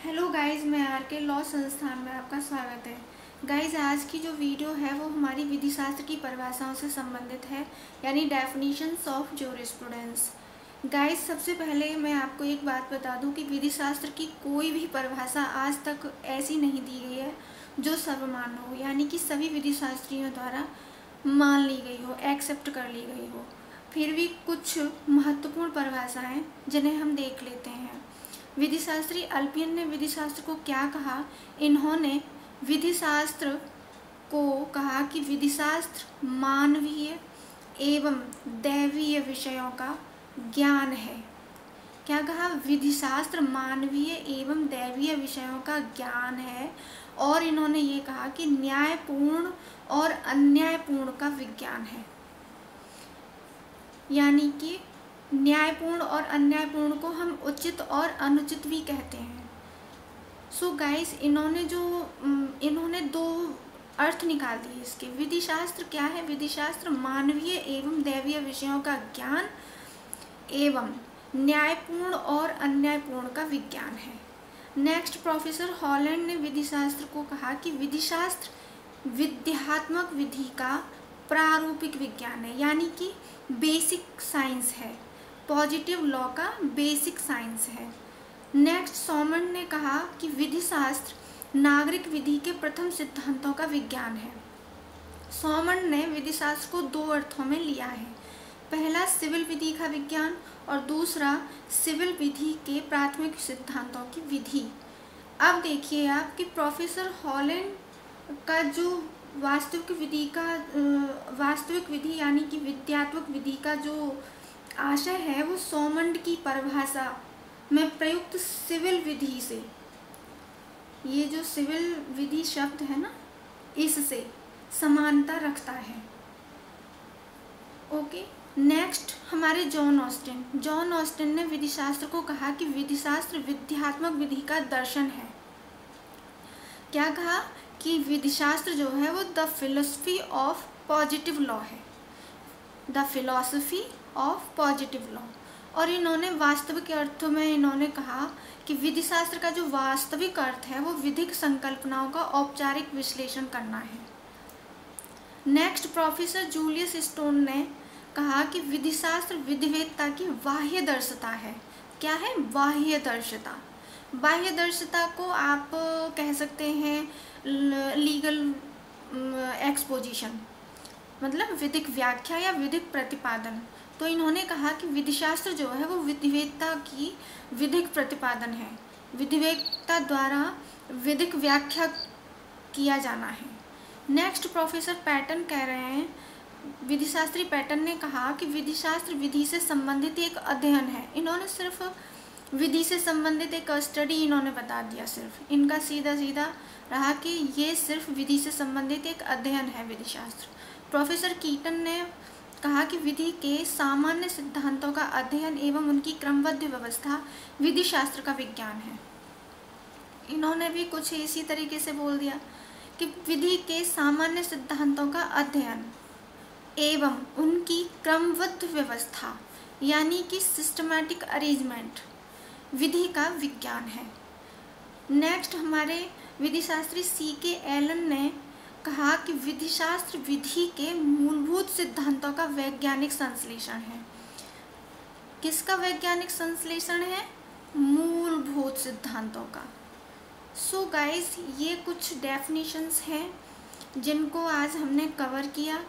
Hello guys, मैं R K law संस्थान में आपका स्वागत है। गाइस, आज की जो वीडियो है वो हमारी विधि शास्त्र की परिभाषाओं से संबंधित है, यानी डेफिनेशंस ऑफ जूरिस्प्रूडेंस। गाइस, सबसे पहले मैं आपको एक बात बता दूं कि विधि शास्त्र की कोई भी परिभाषा आज तक ऐसी नहीं दी गई है जो सर्वमान्य हो, यानी कि सभी विधि शास्त्रियों द्वारा मान ली गई हो, एक्सेप्ट कर ली गई हो। फिर भी कुछ महत्वपूर्ण परिभाषाएं जिन्हें हम देख लेते हैं। विधि शास्त्री अल्पियन ने विधि शास्त्र को क्या कहा? इन्होंने विधि शास्त्र को कहा कि विधि शास्त्र मानवीय एवं दैवीय विषयों का ज्ञान है। क्या कहा? विधि शास्त्र मानवीय एवं दैवीय विषयों का ज्ञान है। और इन्होंने ये कहा कि न्यायपूर्ण और अन्यायपूर्ण का विज्ञान है, यानी कि न्यायपूर्ण और अन्यायपूर्ण को हम उचित और अनुचित भी कहते हैं। सो गाइस, इन्होंने दो अर्थ निकाल दिए इसके। विधि शास्त्र क्या है? विधि शास्त्र मानवीय एवं दैवीय विषयों का ज्ञान एवं न्यायपूर्ण और अन्यायपूर्ण का विज्ञान है। नेक्स्ट, प्रोफेसर हॉलैंड ने विधि शास्त्र को कहा कि विधि शास्त्र विद्यात्मक विधि का प्रारूपिक विज्ञान है, यानी कि बेसिक साइंस है। पॉजिटिव लॉ का बेसिक साइंस है। नेक्स्ट, सॉमन ने कहा कि विधि शास्त्र नागरिक विधि के प्रथम सिद्धांतों का विज्ञान है। सॉमन ने विधि शास्त्र को दो अर्थों में लिया है। पहला सिविल विधि का विज्ञान और दूसरा सिविल विधि के प्राथमिक सिद्धांतों की विधि। अब देखिए आप कि प्रोफेसर हॉलैंड का जो वास्तविक विधि यानी कि विद्यात्मक विधि का जो आशय है वो सॉमन की परिभाषा में प्रयुक्त सिविल विधि से, ये जो सिविल विधि शब्द है ना, इससे समानता रखता है। ओके, नेक्स्ट हमारे जॉन ऑस्टिन ने विधि शास्त्र को कहा कि विधि शास्त्र विद्यात्मक विधि का दर्शन है। क्या कहा? कि विधि शास्त्र जो है वो the philosophy of positive law है, the philosophy of positive law. और इन्होंने वास्तविक अर्थों में इन्होंने कहा कि विधि शास्त्र का जो वास्तविक अर्थ है वो विधिक संकल्पनाओं का औपचारिक विश्लेषण करना है। नेक्स्ट, प्रोफेसर जूलियस स्टोन ने कहा कि विधि शास्त्र विधिवेकता की बाह्य दर्शिता है। क्या है? बाह्य दर्शिता। बाह्य दर्शिता को आप कह सकते हैं लीगल एक्सपोजिशन, मतलब विधिक व्याख्या या विधिक प्रतिपादन। तो इन्होंने कहा कि विधि शास्त्र जो है वो विधिवेकता की विधिक प्रतिपादन है, विधिवेकता द्वारा विधिक व्याख्या किया जाना है। नेक्स्ट, प्रोफेसर पैटन कह रहे हैं, विधि शास्त्री पैटन ने कहा कि विधि शास्त्र विधि से संबंधित एक अध्ययन है। इन्होंने सिर्फ विधि से संबंधित एक स्टडी इन्होंने बता दिया, सिर्फ इनका सीधा सीधा रहा कि ये सिर्फ विधि से संबंधित एक अध्ययन है विधि शास्त्र। प्रोफेसर कीटन ने कहा कि विधि के सामान्य सिद्धांतों का अध्ययन एवं उनकी क्रमबद्ध व्यवस्था विधि शास्त्र का विज्ञान है। इन्होंने भी कुछ इसी तरीके से बोल दिया कि विधि के सामान्य सिद्धांतों का अध्ययन एवं उनकी क्रमबद्ध व्यवस्था यानी कि सिस्टमैटिक अरेंजमेंट विधि का विज्ञान है। नेक्स्ट, हमारे विधि शास्त्री C.K. एलन ने कहा कि विधि शास्त्र विधि के मूलभूत सिद्धांतों का वैज्ञानिक संश्लेषण है। किसका वैज्ञानिक संश्लेषण है? मूलभूत सिद्धांतों का। सो गाइस, ये कुछ डेफिनेशंस हैं जिनको आज हमने कवर किया।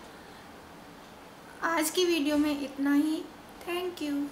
आज की वीडियो में इतना ही। Thank you.